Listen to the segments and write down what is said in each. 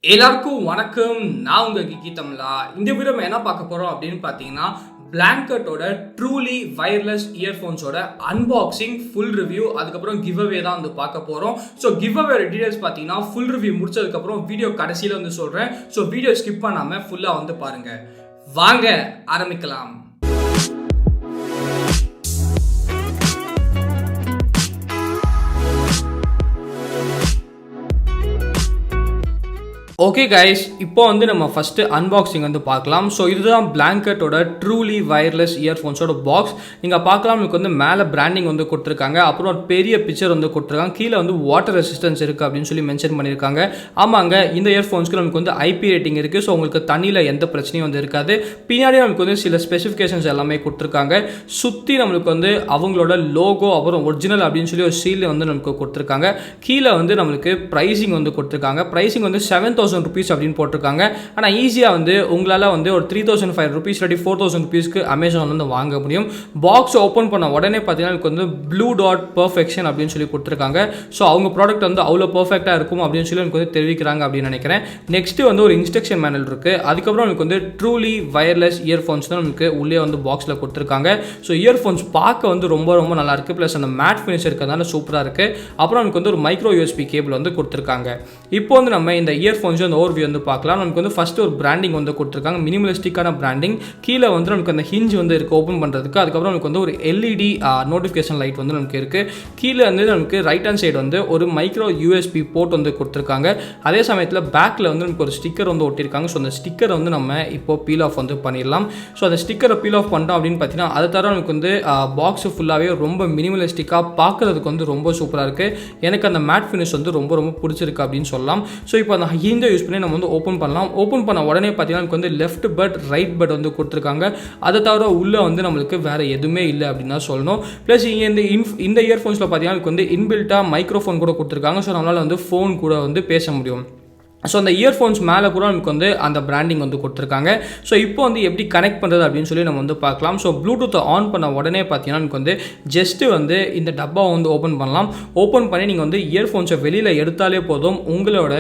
எல்லாருக்கும் வணக்கம். நான் உங்க Geekytamizha. இந்த வீடியோ என்ன பார்க்க போறோம் அப்படின்னு பார்த்தீங்கன்னா, பிளாங்கட்டோட ட்ரூலி வயர்லெஸ் இயர்ஃபோன்ஸோட அன்பாக்சிங், ஃபுல் ரிவ்யூ, அதுக்கப்புறம் கிவ் அவே தான் வந்து பார்க்க போறோம். ஸோ கிவ் அவே டீடைல்ஸ் பார்த்தீங்கன்னா ஃபுல் ரிவ்யூ முடிச்சதுக்கப்புறம் வீடியோ கடைசியில் வந்து சொல்றேன். ஸோ வீடியோ ஸ்கிப் பண்ணாம ஃபுல்லா வந்து பாருங்க. வாங்க ஆரம்பிக்கலாம். ஓகே கைஸ், இப்போ வந்து நம்ம ஃபஸ்ட்டு அன்பாக்சிங் வந்து பார்க்கலாம். ஸோ இதுதான் பிளாங்கட்டோட ட்ரூலி வயர்லெஸ் இயர்ஃபோன்ஸோட பாக்ஸ். நீங்கள் பார்க்கலாம், உங்களுக்கு வந்து மேலே பிராண்டிங் வந்து கொடுத்துருக்காங்க. அப்புறம் ஒரு பெரிய பிக்சர் வந்து கொடுத்துருக்காங்க. கீழே வந்து வாட்டர் ரெசிஸ்டன்ஸ் இருக்குது அப்படின்னு சொல்லி மென்ஷன் பண்ணியிருக்காங்க. ஆமாங்க, இந்த இயர்ஃபோன்ஸ்க்கு நமக்கு வந்து ஐபி ரேட்டிங் இருக்குது. ஸோ உங்களுக்கு தண்ணியில் எந்த பிரச்சனையும் வந்து இருக்காது. பின்னாடி நமக்கு வந்து சில ஸ்பெசிஃபிகேஷன்ஸ் எல்லாமே கொடுத்துருக்காங்க. சுற்றி நம்மளுக்கு வந்து அவங்களோட லோகோ, அப்புறம் ஒரிஜினல் அப்படின்னு சொல்லி ஒரு சீல் வந்து நமக்கு கொடுத்துருக்காங்க. கீழே வந்து நம்மளுக்கு ப்ரைஸிங் வந்து கொடுத்துருக்காங்க. ப்ரைஸிங் வந்து 7,000 rupees அப்படின்னு போட்டிருக்காங்க. ஆனால் ஈஸியாக வந்து உங்களால் வந்து ஒரு 3,500 rupees இல்லாட்டி 4,000 rupeesக்கு அமேசான் வந்து வாங்க முடியும். பாக்ஸ் ஓப்பன் பண்ண உடனே பார்த்தீங்கன்னா எனக்கு வந்து ப்ளூ டாட் பர்ஃபெக்ஷன் அப்படின்னு சொல்லி கொடுத்துருக்காங்க. ஸோ அவங்க ப்ராடக்ட் வந்து அவ்வளோ பர்ஃபெக்டாக இருக்கும் அப்படின்னு சொல்லி எனக்கு வந்து தெரிவிக்கிறாங்க அப்படின்னு நினைக்கிறேன். நெக்ஸ்ட் வந்து ஒரு இன்ஸ்ட்ரக்ஷன் மேனுவல் இருக்குது. அதுக்கப்புறம் எனக்கு வந்து ட்ரூலி வயர்லெஸ் இயர்ஃபோன்ஸ் தான் நமக்கு உள்ளே வந்து பாக்ஸில் கொடுத்துருக்காங்க. ஸோ இயர்ஃபோன்ஸ் பார்க்க வந்து ரொம்ப ரொம்ப நல்லா இருக்குது. ப்ளஸ் அந்த மேட் ஃபினிஷ் இருக்கிறதுனால சூப்பராக இருக்குது. அப்புறம் நமக்கு வந்து ஒரு மைக்ரோ யூஎஸ்பி கேபிள் வந்து கொடுத்துருக்காங்க. இப்போ வந்து நம்ம இந்த இயர்ஃபோன்ஸ் அந்த ஓவர்வியூ வந்து பார்க்கலாம். நமக்கு வந்து ஃபர்ஸ்ட் ஒரு பிராண்டிங் வந்து கொடுத்துருக்காங்க. மினிமலிஸ்டிக்கான பிராண்டிங். கீழே வந்து நமக்கு அந்த ஹிஞ்ச் வந்து இருக்குது ஓப்பன் பண்ணுறதுக்கு. அதுக்கப்புறம் நமக்கு வந்து ஒரு எல்இடி நோட்டிஃபிகேஷன் லைட் வந்து நமக்கு இருக்குது. கீழே வந்து நமக்கு ரைட் ஹேண்ட் சைடு வந்து ஒரு மைக்ரோ யூஎஸ்பி போர்ட் வந்து கொடுத்துருக்காங்க. அதே சமயத்தில் பேக்கில் வந்து நமக்கு ஒரு ஸ்டிக்கர் வந்து ஒட்டியிருக்காங்க. ஸோ அந்த ஸ்டிக்கரை வந்து நம்ம இப்போ பீல் ஆஃப் வந்து பண்ணிடலாம். ஸோ அந்த ஸ்டிக்கரை பீல் ஆஃப் பண்ணிட்டோம் அப்படின்னு பார்த்தீங்கன்னா, அதை தவிர நமக்கு வந்து பாக்ஸ் ஃபுல்லாகவே ரொம்ப மினிமலிஸ்டிக்காக பார்க்குறதுக்கு வந்து ரொம்ப சூப்பராக இருக்குது. எனக்கு அந்த மேட் ஃபினிஷ் வந்து ரொம்ப ரொம்ப பிடிச்சிருக்கு அப்படின்னு சொல்லலாம். ஸோ இப்போ அந்த ஹிஞ்சை யூஸ் பண்ணி நம்ம வந்து ஓப்பன் பண்ணலாம். ஓப்பன் பண்ண உடனே பார்த்தீங்கன்னா நமக்கு வந்து லெஃப்ட் பட் ரைட் பட் வந்து கொடுத்துருக்காங்க. அதை தவிர உள்ளே வந்து நம்மளுக்கு வேறு எதுவுமே இல்லை அப்படின்னு தான் சொல்லணும். ப்ளஸ் இங்கே இந்த இயர்ஃபோன்ஸில் பார்த்தீங்கன்னா நமக்கு வந்து இன்பில்ட்டாக மைக்ரோஃபோன் கூட கொடுத்துருக்காங்க. ஸோ நம்மளால் வந்து ஃபோன் கூட வந்து பேச முடியும். ஸோ அந்த இயர்ஃபோன்ஸ் மேலே கூட நமக்கு வந்து அந்த பிராண்டிங் வந்து கொடுத்துருக்காங்க. ஸோ இப்போ வந்து எப்படி கனெக்ட் பண்ணுறது அப்படின்னு சொல்லி நம்ம வந்து பார்க்கலாம். ஸோ ப்ளூடூத்தை ஆன் பண்ண உடனே பார்த்தீங்கன்னா நமக்கு வந்து ஜஸ்ட்டு வந்து இந்த டப்பாவை வந்து ஓப்பன் பண்ணலாம். ஓப்பன் பண்ணி நீங்கள் வந்து இயர்ஃபோன்ஸை வெளியில் எடுத்தாலே போதும், உங்களோட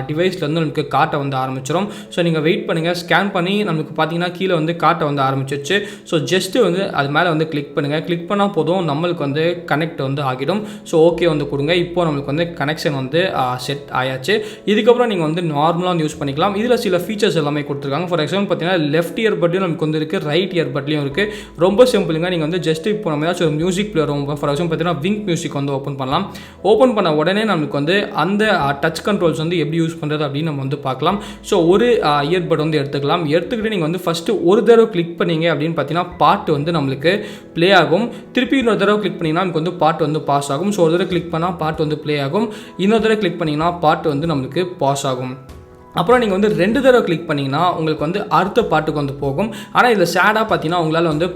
டிவைஸ்லேருந்து நமக்கு காட்ட வந்து ஆரம்பிச்சிடும். ஸோ நீங்கள் வெயிட் பண்ணுங்கள். ஸ்கேன் பண்ணி நமக்கு பார்த்தீங்கன்னா கீழே வந்து காட்ட வந்து ஆரம்பிச்சிருச்சு. ஸோ ஜஸ்ட்டு வந்து அது மேலே வந்து கிளிக் பண்ணுங்கள். கிளிக் பண்ணால் போதும், நம்மளுக்கு வந்து கனெக்ட் வந்து ஆகிடும். ஸோ ஓகே வந்து கொடுங்க. இப்போ நம்மளுக்கு வந்து கனெக்ஷன் வந்து செட் ஆயாச்சு. இதுக்கப்புறம் நீங்கள் வந்து நார்மலாக வந்து யூஸ் பண்ணிக்கலாம். இதில் சில ஃபீச்சர்ஸ் எல்லாமே கொடுத்துருக்காங்க. ஃபார் எக்ஸாம்பிள் பார்த்தீங்கன்னா லெஃப்ட் இயர் பட்லையும் நமக்கு வந்து இருக்குது, ரைட் இயர் பட்லையும் இருக்குது. ரொம்ப சிம்பிளுங்க. நீங்கள் வந்து ஜஸ்ட் இப்போ நம்ம ஏதாச்சும் ஒரு மியூசிக் பிளேயர், ஃபார் எக்ஸாம்பிள் பார்த்தீங்கன்னா விங்க் மியூசிக் வந்து ஓப்பன் பண்ணலாம். ஓப்பன் பண்ண உடனே நமக்கு வந்து அந்த டச் கண்ட்ரோல்ஸ் வந்து எப்படி யூஸ் பண்ணுறது அப்படின்னு நம்ம வந்து பார்க்கலாம். ஸோ ஒரு இயர்பட் வந்து எடுத்துக்கலாம். எடுத்துக்கிட்டு நீங்கள் வந்து ஃபஸ்ட்டு ஒரு தடவை கிளிக் பண்ணீங்க அப்படின்னு பார்த்தீங்கன்னா பாட்டு வந்து நம்மளுக்கு ப்ளே ஆகும். திருப்பி இன்னொரு தடவை கிளிக் பண்ணிங்கன்னா நமக்கு வந்து பாட்டு வந்து பாஸ் ஆகும். ஸோ ஒரு தடவை கிளிக் பண்ணால் பாட்டு வந்து ப்ளே ஆகும். இன்னொரு தடவை கிளிக் பண்ணிங்கன்னா பாட்டு வந்து நம்மளுக்கு பாஸ் ஆகும். அப்புறம் நீங்கள் வந்து 2 தடவை கிளிக் பண்ணிங்கன்னா உங்களுக்கு வந்து அடுத்த பாட்டுக்கு வந்து போகும். ஆனால் இதில் சேடாக பார்த்தீங்கன்னா உங்களால் வந்து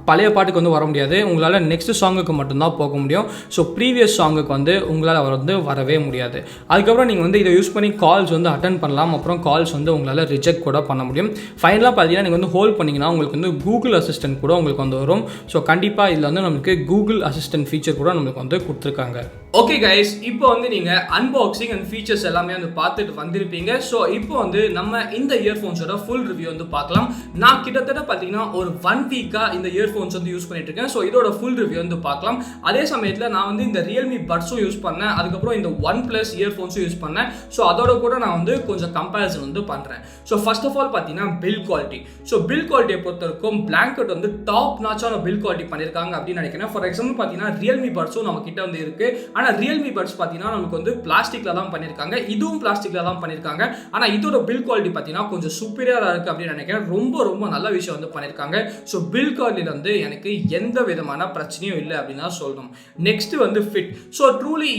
பழைய பாட்டுக்கு வந்து வர முடியாது. உங்களால் நெக்ஸ்ட் சாங்குக்கு மட்டும்தான் போக முடியும். ஸோ ப்ரீவியஸ் சாங்குக்கு வந்து உங்களால் வந்து வரவே முடியாது. அதுக்கப்புறம் நீங்கள் வந்து இதை யூஸ் பண்ணி கால்ஸ் வந்து அட்டன் பண்ணலாம். அப்புறம் கால்ஸ் வந்து உங்களால் ரிஜெக்ட் கூட பண்ண முடியும். ஃபைனலாக பார்த்தீங்கன்னா நீங்கள் வந்து ஹோல்ட் பண்ணிங்கன்னா உங்களுக்கு வந்து கூகுள் அசிஸ்டன்ட் கூட உங்களுக்கு வந்து வரும். ஸோ கண்டிப்பாக இதில் வந்து நமக்கு கூகுள் அசிஸ்டன்ட் ஃபீச்சர் கூட நம்மளுக்கு வந்து கொடுத்துருக்காங்க. ஓகே கைஸ், இப்போ வந்து நீங்கள் அன்பாக்சிங் அண்ட் ஃபீச்சர்ஸ் எல்லாமே வந்து பார்த்துட்டு வந்திருப்பீங்க. ஸோ இப்போ வந்து நம்ம இந்த இயர்ஃபோன்ஸோட ஃபுல் ரிவ்யூ வந்து பார்க்கலாம். நான் கிட்டத்தட்ட பார்த்தீங்கன்னா ஒரு 1 வீக்காக இந்த இயர்ஃபோன்ஸ் வந்து யூஸ் பண்ணிட்டு இருக்கேன். ஸோ இதோட ஃபுல் ரிவ்யூ வந்து பார்க்கலாம். அதே சமயத்தில் நான் வந்து இந்த ரியல்மி பட்ஸும் யூஸ் பண்ணேன். அதுக்கப்புறம் இந்த OnePlus இயர்ஃபோன்ஸும் யூஸ் பண்ணேன். ஸோ அதோட கூட நான் வந்து கொஞ்சம் கம்பேரிசன் வந்து பண்ணுறேன். ஸோ ஃபர்ஸ்ட் ஆஃப் ஆல் பார்த்தீங்கன்னா பில் குவாலிட்டி. ஸோ பில் குவாலிட்டியை பொறுத்த வரைக்கும் பிளாங்கட் வந்து டாப் நாச்சான பில் குவாலிட்டி பண்ணியிருக்காங்க அப்படின்னு நினைக்கிறேன். ஃபார் எக்ஸாம்பிள் பார்த்தீங்கன்னா ரியல்மி பட்ஸும் நம்ம கிட்ட வந்து இருக்கு. ஆனால் ரியல்மி பட்ஸ் பார்த்தீங்கன்னா நமக்கு வந்து பிளாஸ்டிக்ல தான் பண்ணியிருக்காங்க. இதுவும் பிளாஸ்டிக்ல தான் பண்ணியிருக்காங்க. ஆனால் இதோட பில் குவாலிட்டி பார்த்தீங்கன்னா கொஞ்சம் சூப்பராக இருக்குது அப்படின்னு நினைக்கிறேன். ரொம்ப ரொம்ப நல்ல விஷயம் வந்து பண்ணியிருக்காங்க. ஸோ பில் குவாலிட்டியில் வந்து எனக்கு எந்த விதமான பிரச்சனையும் இல்லை அப்படின்னு தான் சொல்லணும். நெக்ஸ்ட் வந்து ஃபிட். ஸோ ட்ரூலி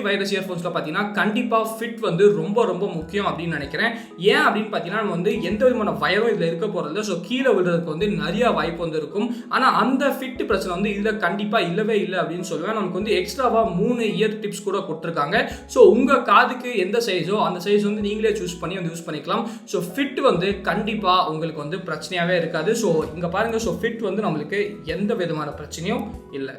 வயர்லெஸ் இயர்ஃபோன்ஸில் பார்த்தீங்கன்னா கண்டிப்பாக ஃபிட் வந்து ரொம்ப ரொம்ப முக்கியம் அப்படின்னு நினைக்கிறேன். ஏன் அப்படின்னு பார்த்தீங்கன்னா நம்ம வந்து எந்த விதமான வயரும் இதில் இருக்க போகிறது. ஸோ கீழே விடுறதுக்கு வந்து நிறைய வாய்ப்பு வந்து இருக்கும். ஆனால் அந்த ஃபிட் பிரச்சனை வந்து இதில் கண்டிப்பாக இல்லவே இல்லை அப்படின்னு சொல்லுவேன். நமக்கு வந்து எக்ஸ்ட்ராவாக 3 இயர் டிப்ஸ் கூட கொடுத்துருக்காங்க. ஸோ உங்கள் காதுக்கு எந்த சைஸோ அந்த சைஸ் வந்து நீங்களே சூஸ் பண்ணி வந்து யூஸ் பண்ணிக்கலாம். ஸோ ஃபிட் வந்து கண்டிப்பாக உங்களுக்கு வந்து பிரச்சனையாகவே இருக்காது. ஸோ இங்கே பாருங்கள், ஸோ ஃபிட் வந்து நம்மளுக்கு எந்த விதமான பிரச்சனையும் இல்லை.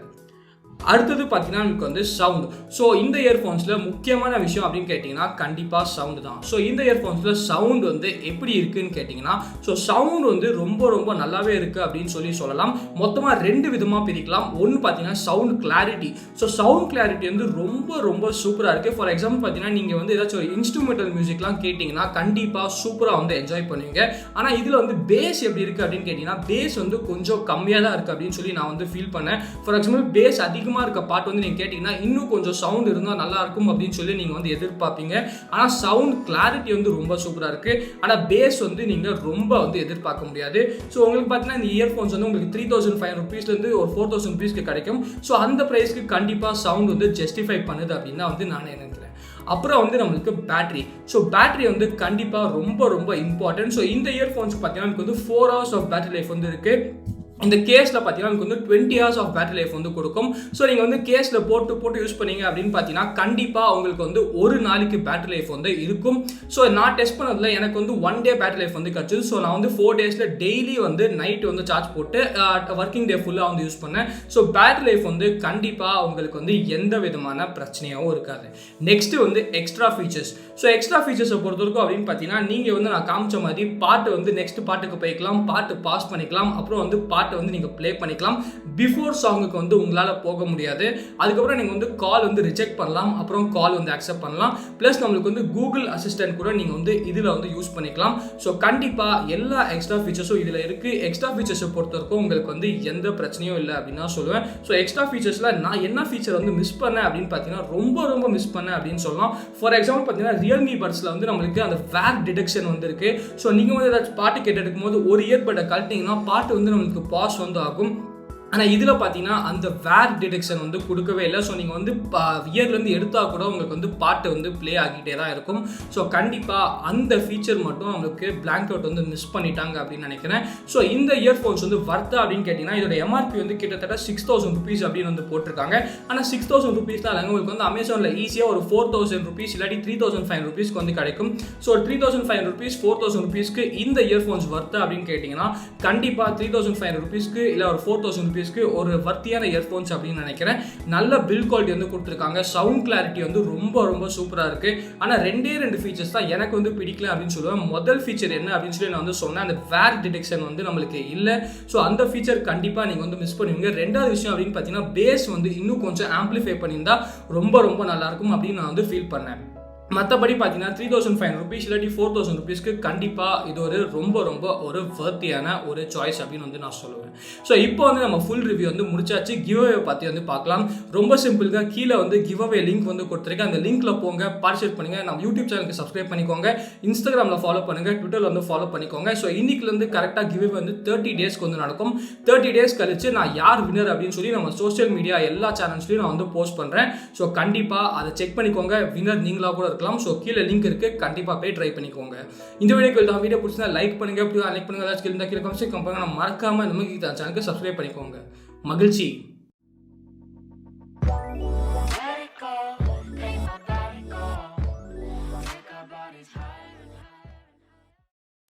அடுத்தது பார்த்தீங்கன்னா நமக்கு வந்து சவுண்ட். ஸோ இந்த இயர்ஃபோன்ஸில் முக்கியமான விஷயம் அப்படின்னு கேட்டிங்கன்னா கண்டிப்பாக சவுண்டு தான். ஸோ இந்த இயர்ஃபோன்ஸில் சவுண்ட் வந்து எப்படி இருக்குன்னு கேட்டிங்கன்னா, ஸோ சவுண்ட் வந்து ரொம்ப ரொம்ப நல்லாவே இருக்குது அப்படின்னு சொல்லலாம். மொத்தமாக 2 விதமாக பிரிக்கலாம். ஒன்று பார்த்தீங்கன்னா sound clarity. So sound clarity வந்து ரொம்ப ரொம்ப சூப்பராக இருக்குது. ஃபார் எக்ஸாம்பிள் பார்த்தீங்கன்னா நீங்கள் வந்து ஏதாச்சும் ஒரு இன்ஸ்ட்ருமெண்டல் மியூசிக்லாம் கேட்டிங்கன்னா கண்டிப்பாக சூப்பராக வந்து என்ஜாய் பண்ணுவீங்க. ஆனால் இதில் வந்து பேஸ் எப்படி இருக்குது அப்படின்னு கேட்டிங்கன்னா, பேஸ் வந்து கொஞ்சம் கம்மியாக தான் இருக்குது அப்படின்னு சொல்லி நான் வந்து ஃபீல் பண்ணேன். ஃபார் எக்ஸாம்பிள் பேஸ் அதிகமாக இருக்க பாட்டு வந்து நீங்க கேட்டீங்கன்னா இன்னும் கொஞ்சம் சவுண்ட் இருந்தா நல்லா இருக்கும் அப்படின்னு சொல்லி நீங்க வந்து எதிர்பார்ப்பீங்க. ஆனா சவுண்ட் கிளாரிட்டி வந்து ரொம்ப சூப்பரா இருக்கு. ஆனா பேஸ் வந்து நீங்க ரொம்ப வந்து எதிர்பார்க்க முடியாது. ஸோ உங்களுக்கு பார்த்தீங்கன்னா இந்த இயர்ஃபோன்ஸ் வந்து உங்களுக்கு 3500 rupeesல இருந்து ஒரு 4000 rupeesக்கு கிடைக்கும். ஸோ அந்த பிரைஸ்க்கு கண்டிப்பா சவுண்ட் வந்து ஜஸ்டிஃபை பண்ணுது அப்படின்னு வந்து நான் நினைக்கிறேன். அப்புறம் வந்து நம்மளுக்கு பேட்டரி. ஸோ பேட்டரி வந்து கண்டிப்பாக ரொம்ப ரொம்ப இம்பார்ட்டன்ட். ஸோ இந்த இயர்ஃபோன்ஸ் பார்த்தீங்கன்னா நமக்கு வந்து 4 hours ஆஃப் பேட்டரி லைஃப் வந்து இருக்கு. இந்த கேஸில் பார்த்தீங்கன்னா நமக்கு வந்து 20 hours ஆஃப் பேட்டரி லைஃப் வந்து கொடுக்கும். ஸோ நீங்கள் வந்து கேஸில் போட்டு யூஸ் பண்ணீங்க அப்படின்னு பார்த்தீங்கன்னா கண்டிப்பாக உங்களுக்கு வந்து ஒரு நாளைக்கு பேட்டரி லைஃப் வந்து இருக்கும். ஸோ நான் டெஸ்ட் பண்ணதில் எனக்கு வந்து 1 day பேட்டரி லைஃப் வந்து கிடச்சிது. ஸோ நான் வந்து 4 days டெய்லி வந்து நைட் வந்து சார்ஜ் போட்டு ஒர்க்கிங் டே ஃபுல்லாக வந்து யூஸ் பண்ணேன். ஸோ பேட்டரி லைஃப் வந்து கண்டிப்பாக உங்களுக்கு வந்து எந்த விதமான பிரச்சனையாகவும் இருக்காது. நெக்ஸ்ட் வந்து எக்ஸ்ட்ரா ஃபீச்சர்ஸ். ஸோ எக்ஸ்ட்ரா ஃபீச்சர்ஸை பொறுத்தவரைக்கும் அப்படின்னு பார்த்தீங்கன்னா நீங்கள் வந்து நான் காமிச்ச மாதிரி பாட்டு வந்து நெக்ஸ்ட் பாட்டுக்கு போய்க்கலாம், பாட்டு பாஸ் பண்ணிக்கலாம், அப்புறம் வந்து பாட்டு வந்து நீங்க ப்ளே பண்ணிக்கலாம். பிஃபோர் சாங்குக்கு வந்து உங்களால போக முடியாது. அதுக்கப்புறம் நீங்க வந்து கால் வந்து ரிஜெக்ட் பண்ணலாம், அப்புறம் கால் வந்து அக்செப்ட் பண்ணலாம். பிளஸ் நம்மளுக்கு வந்து கூகுள் அசிஸ்டன்ட் கூட நீங்க வந்து இதுல வந்து யூஸ் பண்ணிக்கலாம். ஸோ கண்டிப்பா எல்லா எக்ஸ்ட்ரா ஃபீச்சர்ஸும் இதுல இருக்கு. எக்ஸ்ட்ரா ஃபீச்சர்ஸை பொறுத்தவரைக்கும் உங்களுக்கு வந்து எந்த பிரச்சனையும் இல்லை அப்படின்னு தான் சொல்லுவேன். ஸோ எக்ஸ்ட்ரா ஃபீச்சர்ஸ்ல நான் என்ன ஃபீச்சர் வந்து மிஸ் பண்ணேன் அப்படின்னு பார்த்தீங்கன்னா ரொம்ப ரொம்ப மிஸ் பண்ணேன் அப்படின்னு சொல்லலாம். ஃபார் எக்ஸாம்பிள் பார்த்தீங்கன்னா ரியல்மி பட்ஸ்ல வந்து நம்மளுக்கு அந்த வேர் டிடெக்ஷன் வந்து இருக்கு. ஸோ நீங்க வந்து ஏதாச்சும் பாட்டு கேட்டு இருக்கும்போது ஒரு இயர்பட்டை கழட்டிங்கன்னா பாட்டு வந்து நம்மளுக்கு பாஸ் வந்து ஆகும். ஆனால் இதில் பார்த்தீங்கன்னா அந்த வேர் டிடெக்ஷன் வந்து கொடுக்கவே இல்லை. ஸோ நீங்கள் வந்து இயர்லேருந்து எடுத்தால் கூட உங்களுக்கு வந்து பாட்டு வந்து ப்ளே ஆகிட்டே தான் இருக்கும். ஸோ கண்டிப்பாக அந்த ஃபீச்சர் மட்டும் அவங்களுக்கு பிளாங்க் அவுட் வந்து மிஸ் பண்ணிட்டாங்க அப்படின்னு நினைக்கிறேன். ஸோ இந்த இயர்ஃபோன்ஸ் வந்து வர்த்தா அப்படின்னு கேட்டிங்கன்னா இதோட எம்ஆர்பி வந்து கிட்டத்தட்ட 6000 rupees அப்படின்னு வந்து போட்டிருக்காங்க. ஆனால் 6000 rupees தான் இல்லைங்க, உங்களுக்கு வந்து அமேசானில் ஈஸியாக ஒரு 4000 rupees இல்லாட்டி 3500 rupeesக்கு வந்து கிடைக்கும். ஸோ 3500 rupees 4000 rupeesக்கு இந்த இயர்ஃபோன்ஸ் வர்த்தா அப்படின்னு கேட்டிங்கன்னா கண்டிப்பாக 3500 rupeesக்கு இல்லை ஒரு 4000 rupees ஒரு வர்த்தியான இயர்ஃபோன்ஸ் அப்படின்னு நினைக்கிறேன். நல்ல பில்ட் குவாலிட்டி வந்து கொடுத்துருக்காங்க. சவுண்ட் கிளாரிட்டி வந்து ரொம்ப ரொம்ப சூப்பரா இருக்கு. ஆனா 2 ஃபீச்சர்ஸ் தான் எனக்கு வந்து பிடிக்கல அப்படின்னு சொல்லுவேன். முதல் ஃபீச்சர் என்ன அப்படின்னு சொல்லி நான் வந்து சொன்னேன், அந்த வேர் டிடெக்ஷன் வந்து நம்மளுக்கு இல்லை. ஸோ அந்த ஃபீச்சர் கண்டிப்பா நீங்க வந்து மிஸ் பண்ணுவீங்க. ரெண்டாவது விஷயம் அப்படின்னு பார்த்தீங்கன்னா பேஸ் வந்து இன்னும் கொஞ்சம் ஆம்பிளிஃபை பண்ணியிருந்தா ரொம்ப ரொம்ப நல்லா இருக்கும் அப்படின்னு நான் வந்து ஃபீல் பண்ணேன். மற்றபடி பார்த்தீங்கன்னா 3500 rupees இல்லாட்டி 4000 rupeesக்கு கண்டிப்பாக இது ஒரு ரொம்ப ரொம்ப ஒரு வர்த்தியான ஒரு சாய்ஸ் அப்படின்னு வந்து நான் சொல்லுவேன். ஸோ இப்போ வந்து நம்ம ஃபுல் ரிவ்யூ வந்து முடிச்சாச்சு. கிவ்அவே பற்றி வந்து பார்க்கலாம். ரொம்ப சிம்பிள்గా கீழே வந்து கிவ்அவே லிங்க் வந்து கொடுத்துருக்கேன். அந்த லிங்க்ல போங்க, பார்ட்டிசிபேட் பண்ணுங்க. நம்ம யூடியூப் சேனலுக்கு சப்ஸ்கிரைப் பண்ணிக்கோங்க, இன்ஸ்டாகிராமில் ஃபாலோ பண்ணுங்க, ட்விட்டரில் வந்து ஃபாலோ பண்ணிக்கோங்க. ஸோ இன்னைக்குலேருந்து கரெக்டாக கிவ்அவே வந்து 30 daysக்கு வந்து நடக்கும். 30 days கழிச்சு நான் யார் வின்னர் அப்படின்னு சொல்லி நம்ம சோஷியல் மீடியா எல்லா சேனல்ஸ்லையும் நான் வந்து போஸ்ட் பண்ணுறேன். ஸோ கண்டிப்பாக அதை செக் பண்ணிக்கோங்க. வின்னர் நீங்களாக கூட இருக்கலாம். ஸோ கீழே லிங்க் இருக்கு, கண்டிப்பாக போய் ட்ரை பண்ணிக்கோங்க. இந்த வீடியோ பிடிச்சா லைக் பண்ணுங்க, லைக் பண்ணுங்க, ஏதாச்சும் கீழே கமெண்ட்ஸ் பண்ணுங்க. மறக்காம நம்ம சேனலுக்கு சப்ஸ்கிரைப் பண்ணிக்கோங்க. மகிழ்ச்சி.